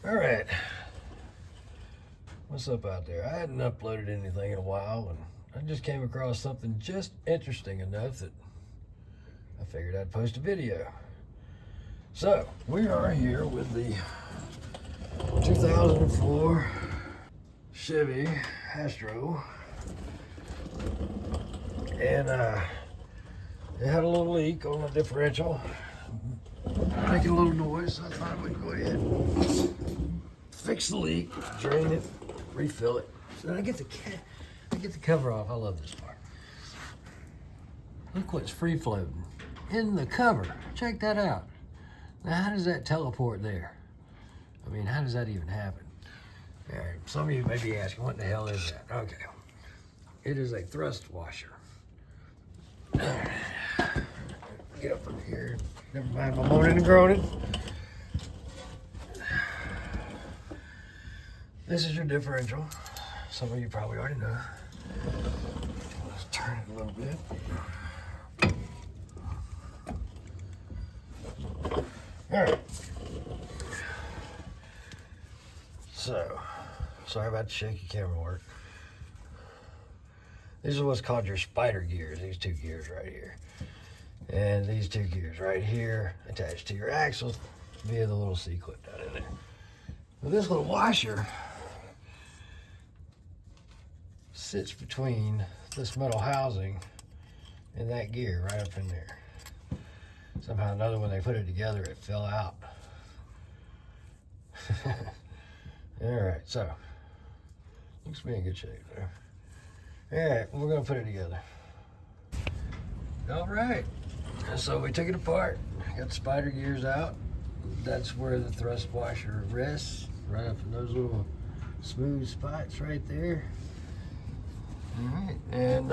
All right, what's up out there? I hadn't uploaded anything in a while, and I just came across something just interesting enough that I figured I'd post a video. So we are here with the 2004 Chevy Astro, and it had a little leak on the differential, making a little noise. So I thought we'd go ahead and fix the leak, drain it, refill it. So then I get the cover off. I love this part. Look what's free floating in the cover. Check that out. Now, how does that teleport there? I mean, how does that even happen? All right, some of you may be asking, what the hell is that? Okay, it is a thrust washer. Get up in here. Never mind my moaning and groaning. This is your differential. Some of you probably already know. Let's turn it a little bit. All right. So, sorry about the shaky camera work. These are what's called your spider gears, these two gears right here. And these two gears right here attached to your axles via the little C-clip down in there. Now this little washer sits between this metal housing and that gear right up in there. Somehow or another, when they put it together, it fell out. All right, so looks to be in good shape there. All right, we're gonna put it together. All right, so we took it apart, got the spider gears out. That's where the thrust washer rests, right up in those little smooth spots right there. All right, and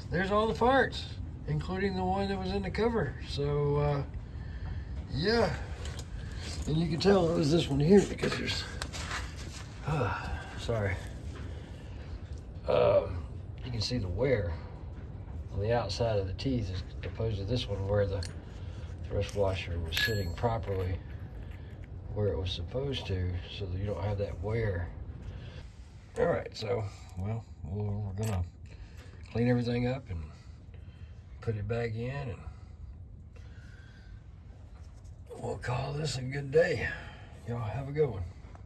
there's all the parts, including the one that was in the cover. So yeah, and you can tell it was this one here because there's sorry, you can see the wear on the outside of the teeth as opposed to this one where the thrust washer was sitting properly where it was supposed to, so that you don't have that wear. All right, so well, we're gonna clean everything up and put it back in, and we'll call this a good day. Y'all have a good one.